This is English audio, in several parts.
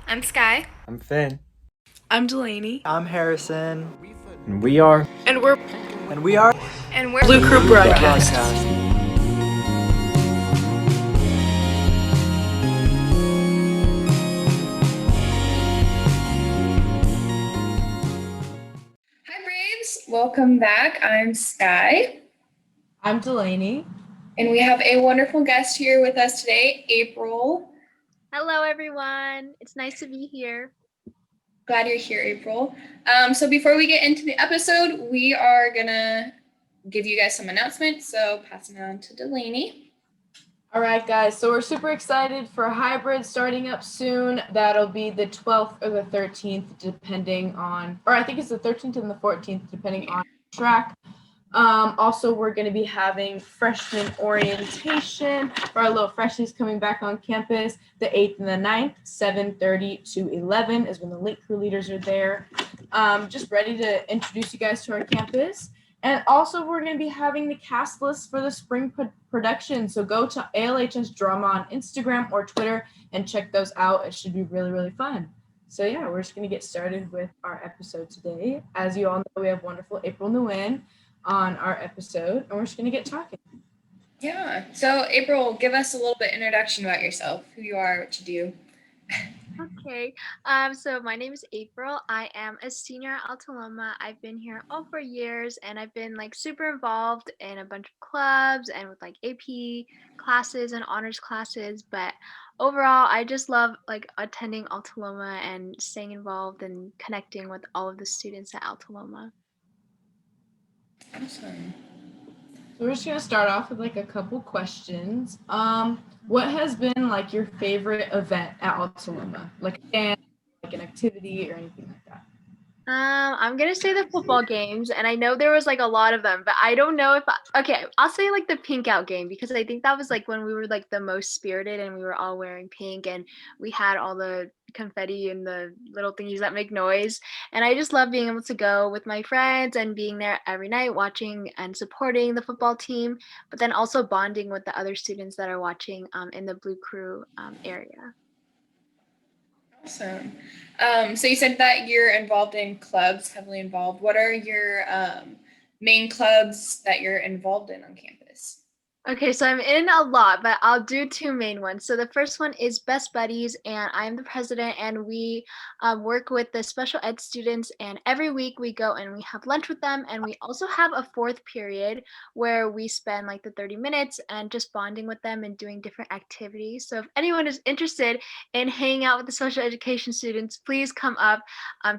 I'm Sky. I'm Finn. I'm Delaney. I'm Harrison. And we are. And we're And we are And we're Blue Crew Broadcast. Hi, Braves. Welcome back. I'm Sky. I'm Delaney. And we have a wonderful guest here with us today, April. Hello, everyone. It's nice to be here. Glad you're here, April. So before we get into the episode, we are going to give you guys some announcements. So passing it on to Delaney. All right, guys. So we're super excited for hybrid starting up soon. That'll be the 12th or the 13th, depending on, or I think it's the 13th and the 14th, depending on track. Also, we're going to be having freshman orientation for our little freshies coming back on campus. The 8th and the 9th, 7:30 to 11 is when the link crew leaders are there. Just ready to introduce you guys to our campus. And also, we're going to be having the cast list for the spring production. So go to ALHS Drama on Instagram or Twitter and check those out. It should be really, really fun. So yeah, we're just going to get started with our episode today. As you all know, we have wonderful April Nguyen on our episode, and we're just going to get talking. Yeah. So April, give us a little bit introduction about yourself, who you are, what you do. Okay. So my name is April. I am a senior at Altaloma. I've been here all 4 years, and I've been super involved in a bunch of clubs and with AP classes and honors classes. But overall, I just love attending Altaloma and staying involved and connecting with all of the students at Altaloma. Awesome. So we're just going to start off with a couple questions. What has been your favorite event at Altaloma? Like a dance, an activity, or anything like that? I'm gonna say the football games, and I know there was a lot of them, but I don't know if okay, I'll say the pink out game because I think that was when we were the most spirited and we were all wearing pink and we had all the confetti and the little thingies that make noise. And I just love being able to go with my friends and being there every night watching and supporting the football team, but then also bonding with the other students that are watching in the Blue Crew area. Awesome. So you said that you're involved in clubs, heavily involved. What are your main clubs that you're involved in on campus? Okay, so I'm in a lot, but I'll do two main ones. So the first one is Best Buddies, and I'm the president, and we work with the special ed students, and every week we go and we have lunch with them, and we also have a fourth period where we spend the 30 minutes and just bonding with them and doing different activities. So if anyone is interested in hanging out with the special education students, please come up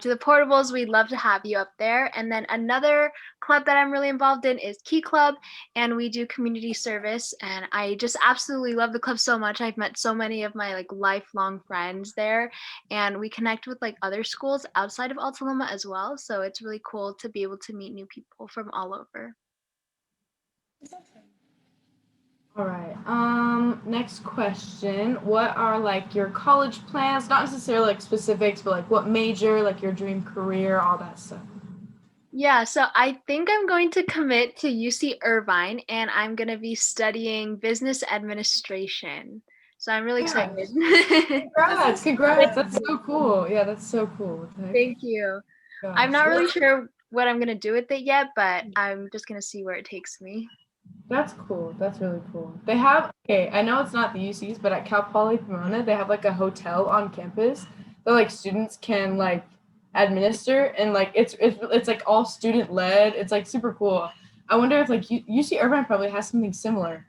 to the portables. We'd love to have you up there. And then another club that I'm really involved in is Key Club, and we do community service, and I just absolutely love the club so much. I've met so many of my lifelong friends there, and we connect with other schools outside of Altaloma as well, so it's really cool to be able to meet new people from all over. All right. Next question. What are your college plans? Not necessarily specifics, but what major, your dream career, all that stuff. Yeah, so I think I'm going to commit to UC Irvine, and I'm going to be studying business administration. So I'm really excited. Congrats. That's so cool. Yeah, that's so cool. Thank you. Gosh. I'm not really sure what I'm going to do with it yet, but I'm just going to see where it takes me. That's cool. That's really cool. They have, I know it's not the UCs, but at Cal Poly Pomona, they have a hotel on campus that students can administer, and it's all student led. It's super cool. I wonder if UC Irvine probably has something similar.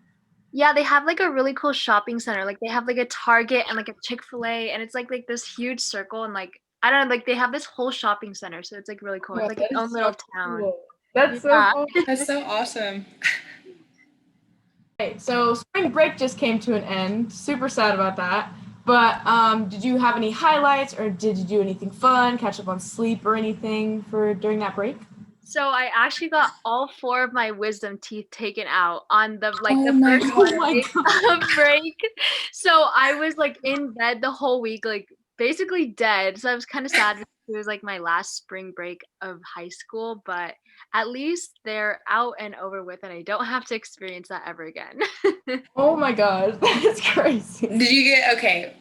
Yeah, they have a really cool shopping center. They have a Target and a Chick-fil-A, and it's like this huge circle, and I don't know, they have this whole shopping center, so it's really cool. Yeah, it's its own little town. Cool. That's so cool. That's so awesome. Okay, so spring break just came to an end. Super sad about that. But did you have any highlights, or did you do anything fun, catch up on sleep or anything during that break? So I actually got all 4 of my wisdom teeth taken out on the first break. So I was in bed the whole week, basically dead. So I was kind of sad because it was my last spring break of high school, but at least they're out and over with, and I don't have to experience that ever again. Oh my gosh, that's crazy. Did you get, okay,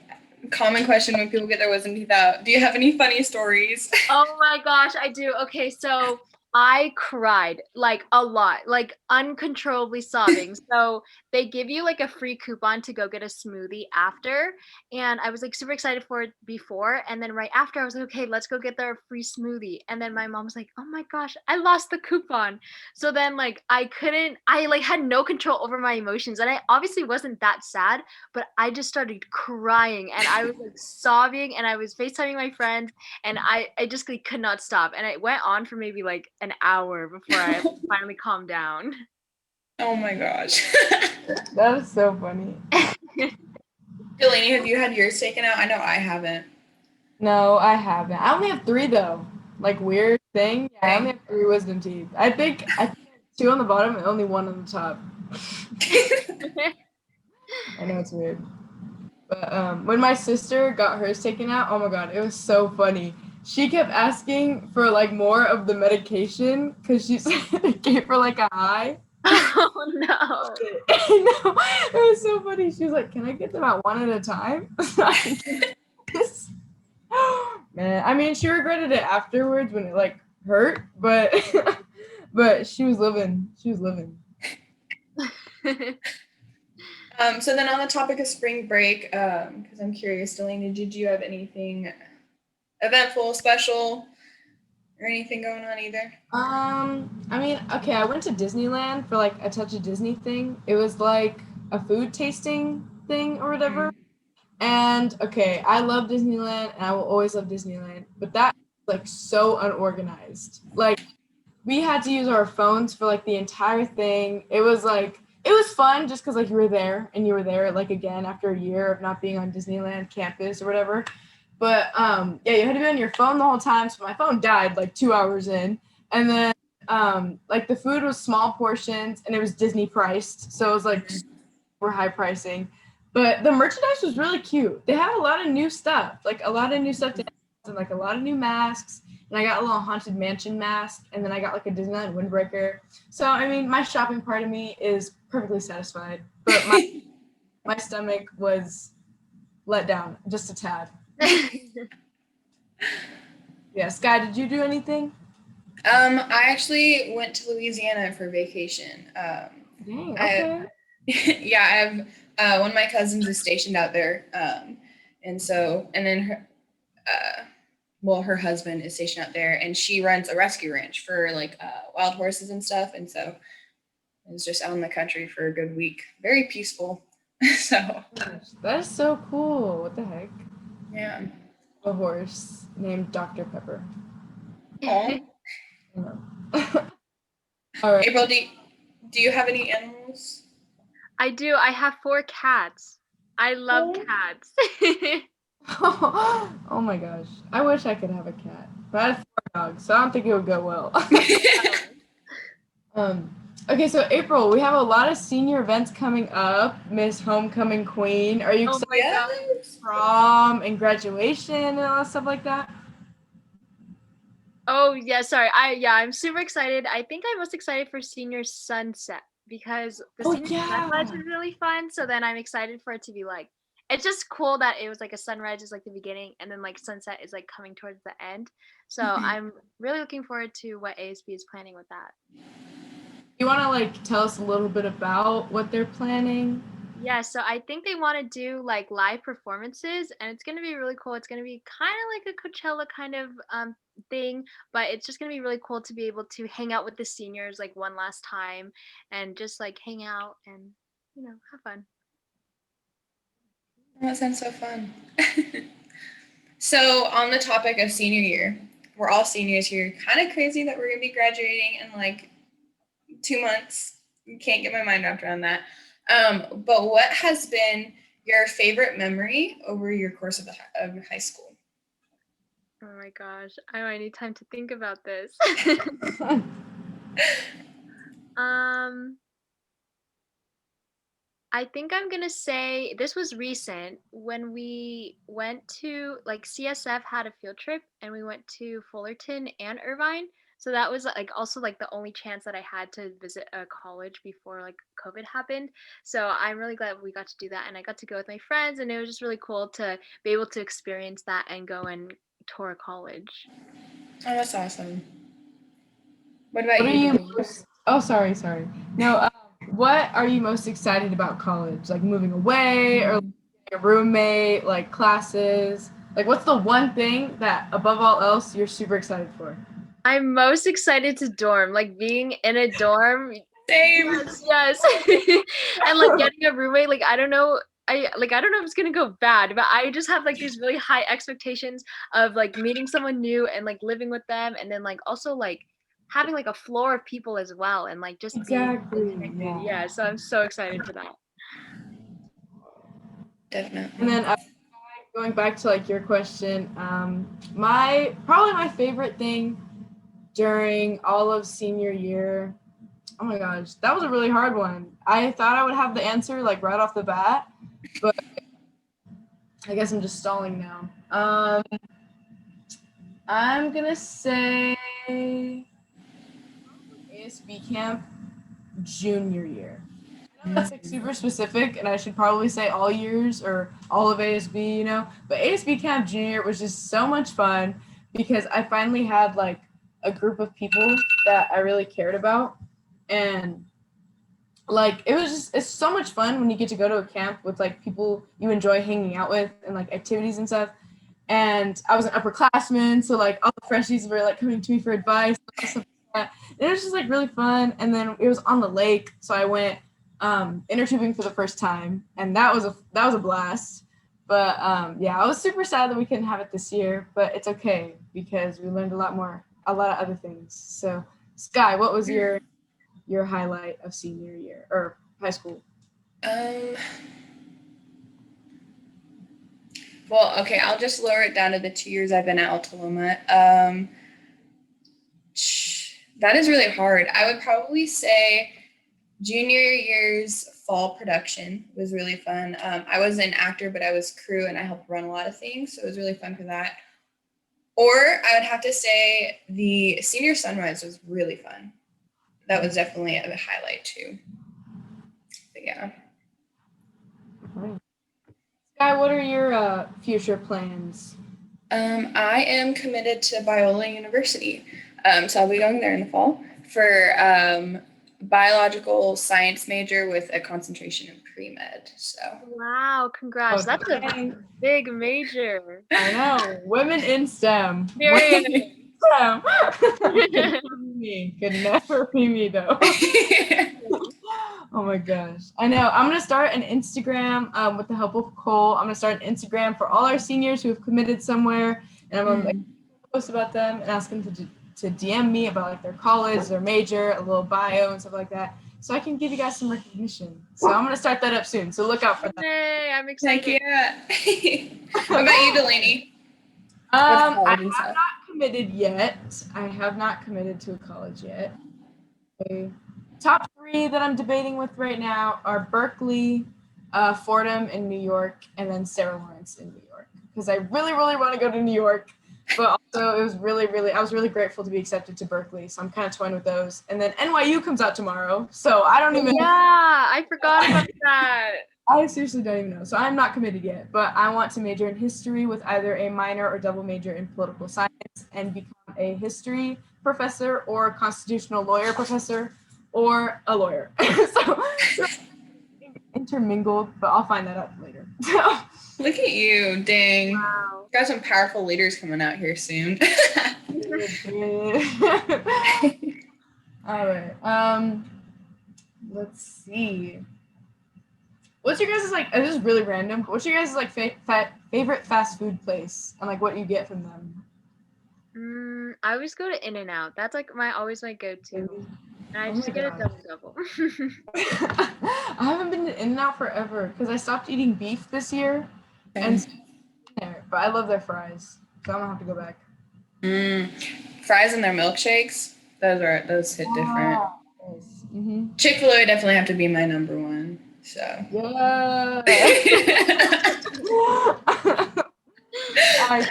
common question when people get their wisdom teeth out. Do you have any funny stories? Oh my gosh, I do. Okay, so I cried like a lot, like uncontrollably sobbing. So they give you like a free coupon to go get a smoothie after. And I was like super excited for it before. And then right after, I was like, okay, let's go get their free smoothie. And then my mom was like, oh my gosh, I lost the coupon. So then like I like had no control over my emotions. And I obviously wasn't that sad, but I just started crying and I was like sobbing and I was FaceTiming my friends and I just like, could not stop and it went on for maybe like an hour before I finally calmed down. Oh my gosh. That is so funny. Delaney, have you had yours taken out? I know I haven't. No, I haven't. I only have 3 though. Like weird thing. Yeah, I only have 3 wisdom teeth. I think 2 on the bottom and only 1 on the top. I know it's weird. But when my sister got hers taken out, oh my god, it was so funny. She kept asking for like more of the medication because she said it gave her like a high. Oh no. I know. It was so funny. She was like, "Can I get them out one at a time?" So I can get this. Man, I mean, she regretted it afterwards when it like hurt, but but she was living. She was living. So then on the topic of spring break, because I'm curious, Delaney, did you have anything eventful, special, or anything going on either? I mean, okay, I went to Disneyland for like a touch of Disney thing. It was like a food tasting thing or whatever. And okay, I love Disneyland and I will always love Disneyland, but that is like so unorganized. Like we had to use our phones for like the entire thing. It was like it was fun just because like you were there and you were there like again after a year of not being on Disneyland campus or whatever. But yeah, you had to be on your phone the whole time. So my phone died like 2 hours in. And then like the food was small portions and it was Disney priced. So it was like super high pricing. But the merchandise was really cute. They had a lot of new stuff, like a lot of new stuff to and like a lot of new masks. And I got a little Haunted Mansion mask, and then I got like a Disneyland windbreaker. So I mean, my shopping part of me is perfectly satisfied, but my stomach was let down just a tad. Yeah, Sky, did you do anything? I actually went to Louisiana for vacation. Dang, okay. Yeah, I have one of my cousins is stationed out there, and then her husband is stationed out there, and she runs a rescue ranch for like wild horses and stuff, and so I was just out in the country for a good week. Very peaceful. So Gosh, that is so cool. What the heck? yeah. A horse named Dr. Pepper. Aw. All right. April, do you have any animals? I do. I have 4 cats. I love cats. Oh my gosh. I wish I could have a cat. But I have 4 dogs, so I don't think it would go well. Okay, so April, we have a lot of senior events coming up. Miss Homecoming Queen. Are you Oh excited my god. Yes. for prom and graduation and all that stuff like that? Oh yeah, sorry. I'm super excited. I think I'm most excited for senior sunset because the Oh senior yeah. sunrise is really fun. So then I'm excited for it to be like it's just cool that it was like a sunrise is like the beginning and then like sunset is like coming towards the end. So I'm really looking forward to what ASB is planning with that. You want to like tell us a little bit about what they're planning? Yeah, so I think they want to do like live performances and it's going to be really cool. It's going to be kind of like a Coachella kind of thing, but it's just going to be really cool to be able to hang out with the seniors like one last time and just like hang out and have fun. That sounds so fun. So on the topic of senior year, we're all seniors here. Kind of crazy that we're gonna be graduating in like 2 months. Can't get my mind wrapped around that. But what has been your favorite memory over your course of high school? Oh my gosh, I might need time to think about this. um I think I'm gonna say this was recent when we went to like CSF had a field trip and we went to Fullerton and Irvine. So that was like also like the only chance that I had to visit a college before like COVID happened. So I'm really glad we got to do that, and I got to go with my friends, and it was just really cool to be able to experience that and go and tour a college. Oh, that's awesome. What about What are you, you Delaney? most? Oh, sorry. No. What are you most excited about college? Like moving away, or a roommate, like classes? Like, what's the one thing that, above all else, you're super excited for? I'm most excited to dorm, like being in a dorm. Same. Yes. And like getting a roommate, like I don't know if it's gonna go bad, but I just have like these really high expectations of like meeting someone new and like living with them, and then like also like having like a floor of people as well, and like just being Exactly. connected. Yeah. Yeah, so I'm so excited for that. And Definitely. then going back to like your question, my probably my favorite thing during all of senior year. Oh my gosh, that was a really hard one. I thought I would have the answer like right off the bat, but I guess I'm just stalling now. I'm gonna say ASB camp junior year. I know that's like super specific, and I should probably say all years or all of ASB, you know. But ASB camp junior was just so much fun because I finally had like a group of people that I really cared about, and like it's so much fun when you get to go to a camp with like people you enjoy hanging out with and like activities and stuff. And I was an upperclassman, so like all the freshies were like coming to me for advice, stuff like that. And it was just like really fun. And then it was on the lake, so I went inner tubing for the first time, and that was a blast. But yeah, I was super sad that we couldn't have it this year, but it's okay because we learned a lot of other things. So Sky, what was your highlight of senior year or high school? Um, well, okay, I'll just lower it down to the 2 years I've been at Altaloma. That is really hard. I would probably say junior year's fall production was really fun. I was an actor, but I was crew and I helped run a lot of things, so it was really fun for that. Or I would have to say the senior sunrise was really fun. That was definitely a highlight too. But yeah. Sky, what are your future plans? I am committed to Biola University. So I'll be going there in the fall for biological science major with a concentration in pre-med. So Wow, congrats. That's a Okay. big major. I know. Women in STEM. Period. Women in STEM. Could never be me. Could never be me though. Oh my gosh. I know. I'm going to start an Instagram with the help of Cole. I'm going to start an Instagram for all our seniors who have committed somewhere. And I'm going to post about them and ask them to DM me about like their college, their major, a little bio and stuff like that. So I can give you guys some recognition. So I'm going to start that up soon. So look out for that. Yay, I'm Thank excited. you. What about you, Delaney? I college have and stuff? not committed yet. I have not committed to a college yet. Okay. Top 3 that I'm debating with right now are Berkeley, Fordham in New York, and then Sarah Lawrence in New York. Because I really, really want to go to New York, but also I was really grateful to be accepted to Berkeley. So I'm kind of toying with those. And then NYU comes out tomorrow, so I don't even. Yeah, I forgot about that. I seriously don't even know. So I'm not committed yet, but I want to major in history with either a minor or double major in political science and become a history professor or constitutional lawyer professor or a lawyer. so intermingled, but I'll find that out later. Look at you, dang. Wow. Got some powerful leaders coming out here soon. All right. Let's see. What's your guys' like? This is really random. But what's your guys' like favorite fast food place and like what you get from them? I always go to In-N-Out. That's like always my go-to. And I Oh just my get a God. double. I haven't been to In-N-Out forever because I stopped eating beef this year, and but I love their fries, so I'm gonna have to go back. Fries and their milkshakes. Those hit different. Yes. Mm-hmm. Chick-fil-A would definitely have to be my number one. So. Yeah. I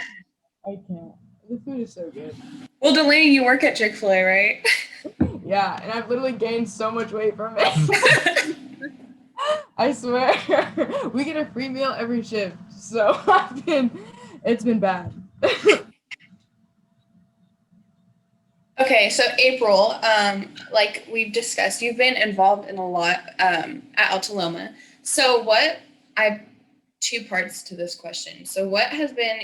can't. The food is so good. Well, Delaney, you work at Chick-fil-A, right? Yeah, and I've literally gained so much weight from it. I swear. We get a free meal every shift. So it's been bad. Okay, so April, like we've discussed, you've been involved in a lot at Altaloma. So I two parts to this question. So what has been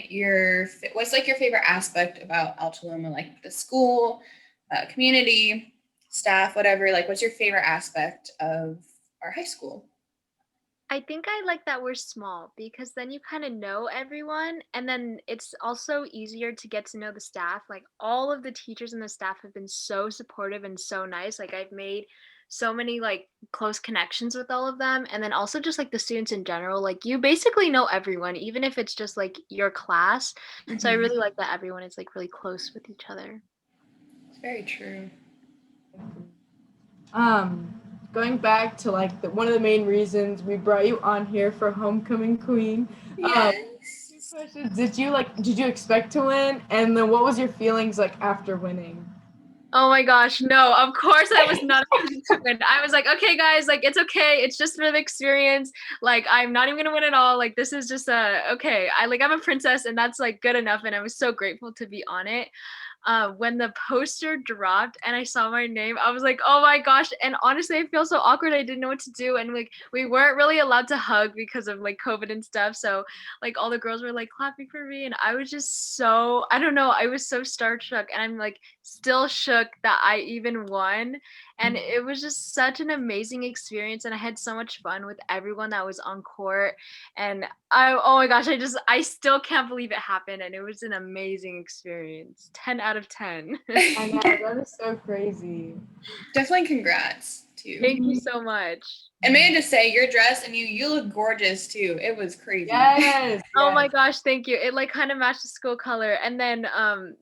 what's like your favorite aspect about Altaloma, like the school, community, staff, whatever? Like, what's your favorite aspect of our high school? I think I like that we're small because then you kind of know everyone, and then it's also easier to get to know the staff. Like all of the teachers and the staff have been so supportive and so nice. Like I've made so many like close connections with all of them, and then also just like the students in general. Like you basically know everyone, even if it's just like your class. So I Mhm. really like that everyone is like really close with each other. It's very true. Going back to like one of the main reasons we brought you on here for Homecoming Queen. Yes. Questions. Did you expect to win? And then what was your feelings like after winning? Oh my gosh, no, of course I was not expecting to win. I was like, okay, guys, like it's okay. It's just for the experience. Like I'm not even gonna win at all. Like this is just okay. I'm a princess and that's like good enough. And I was so grateful to be on it. When the poster dropped and I saw my name, I was like, oh my gosh. And honestly, I feel so awkward. I didn't know what to do. And like we weren't really allowed to hug because of like COVID and stuff. So like all the girls were like clapping for me. And I was just so, I don't know, I was so starstruck. And I'm like still shook that I even won. And it was just such an amazing experience. And I had so much fun with everyone that was on court. And oh my gosh, I still can't believe it happened. And it was an amazing experience. 10 out of 10. I know, that is so crazy. Definitely congrats too. Thank you so much. And may I just say, your dress and you look gorgeous too. It was crazy. Yes. Oh my gosh, thank you. It like kind of matched the school color. And then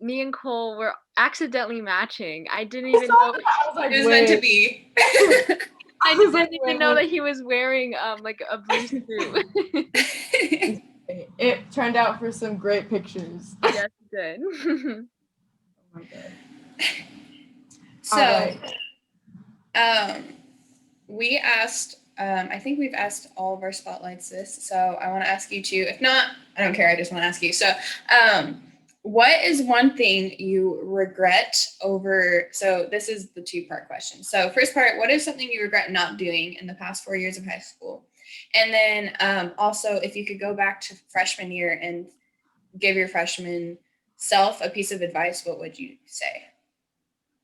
me and Cole were accidentally matching. I didn't even know I was like, It was meant to wait. be. I was didn't like, even know that he was wearing like a blue suit. It turned out for some great pictures. Yes, it did. Oh my god. So, we asked, I think we've asked all of our spotlights this, so I want to ask you too. If not, I don't care. I just want to ask you. So, what is one thing you regret over? So, this is the two-part question. So, first part, what is something you regret not doing in the past 4 years of high school? And then also, if you could go back to freshman year and give your freshman self a piece of advice, what would you say?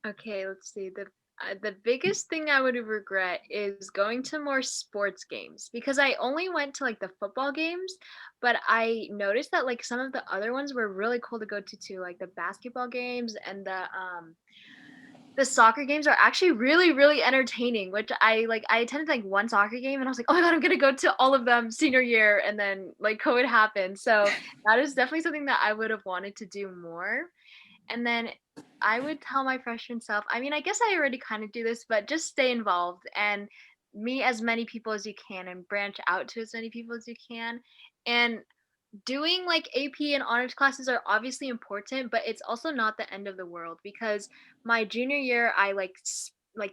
Okay, let's see. The biggest thing I would regret is going to more sports games because I only went to like the football games, but I noticed that like some of the other ones were really cool to go to too, like the basketball games and the soccer games are actually really really entertaining, which I attended like one soccer game and I was like, oh my god, I'm gonna go to all of them senior year, and then like COVID happened, so that is definitely something that I would have wanted to do more. And then I would tell my freshman self, I mean, I guess I already kind of do this, but just stay involved and meet as many people as you can and branch out to as many people as you can. And doing like AP and honors classes are obviously important, but it's also not the end of the world because my junior year I like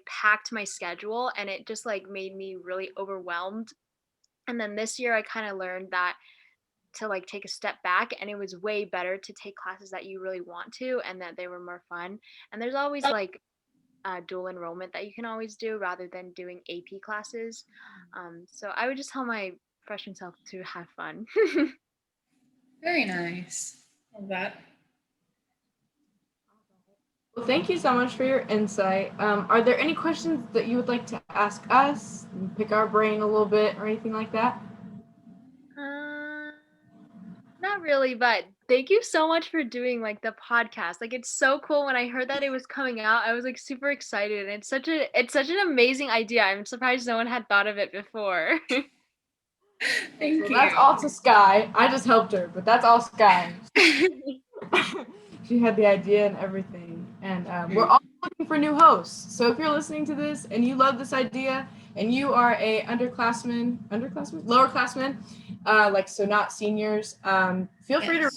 packed my schedule and it just like made me really overwhelmed. And then this year I kind of learned that to like take a step back, and it was way better to take classes that you really want to and that they were more fun. And there's always like dual enrollment that you can always do rather than doing AP classes. So I would just tell my freshman self to have fun. Very nice. Love that. Well, thank you so much for your insight. Are there any questions that you would like to ask us? Pick our brain a little bit or anything like that? Not really, but thank you so much for doing like the podcast. Like it's so cool. When I heard that it was coming out, I was like super excited. And it's such an amazing idea. I'm surprised no one had thought of it before. Thank Well, you. that's all to Sky. I just helped her, but that's all Sky. She had the idea and everything. And we're all looking for new hosts. So if you're listening to this and you love this idea and you are a lower classman, like so not seniors, feel free to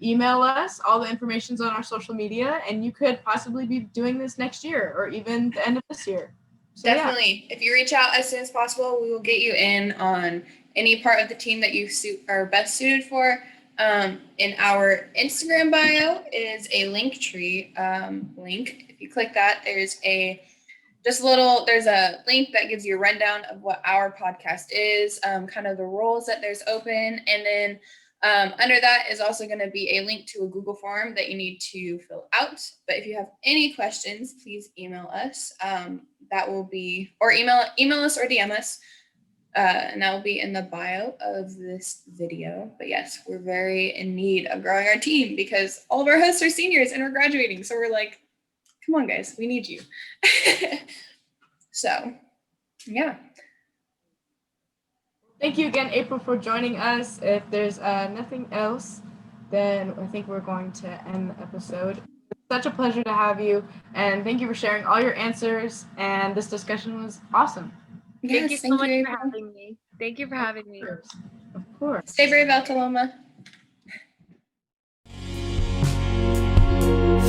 email us. All the information's on our social media, and you could possibly be doing this next year or even the end of this year. So, Definitely. If you reach out as soon as possible, we will get you in on any part of the team that you are best suited for. In our Instagram bio is a link tree link. If you click that, there's a link that gives you a rundown of what our podcast is, kind of the roles that there's open. And then under that is also going to be a link to a Google form that you need to fill out. But if you have any questions, please email us. That will be, or email us or DM us. And that will be in the bio of this video. But yes, we're very in need of growing our team because all of our hosts are seniors and we're graduating. So we're like, come on, guys, we need you. So, yeah. thank you again, April, for joining us. If there's nothing else, then I think we're going to end the episode. It's such a pleasure to have you, and thank you for sharing all your answers. And this discussion was awesome. Thank you so much for April. having me. Thank you for having me. Of course. Stay brave, Altaloma.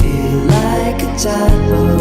Feel like a time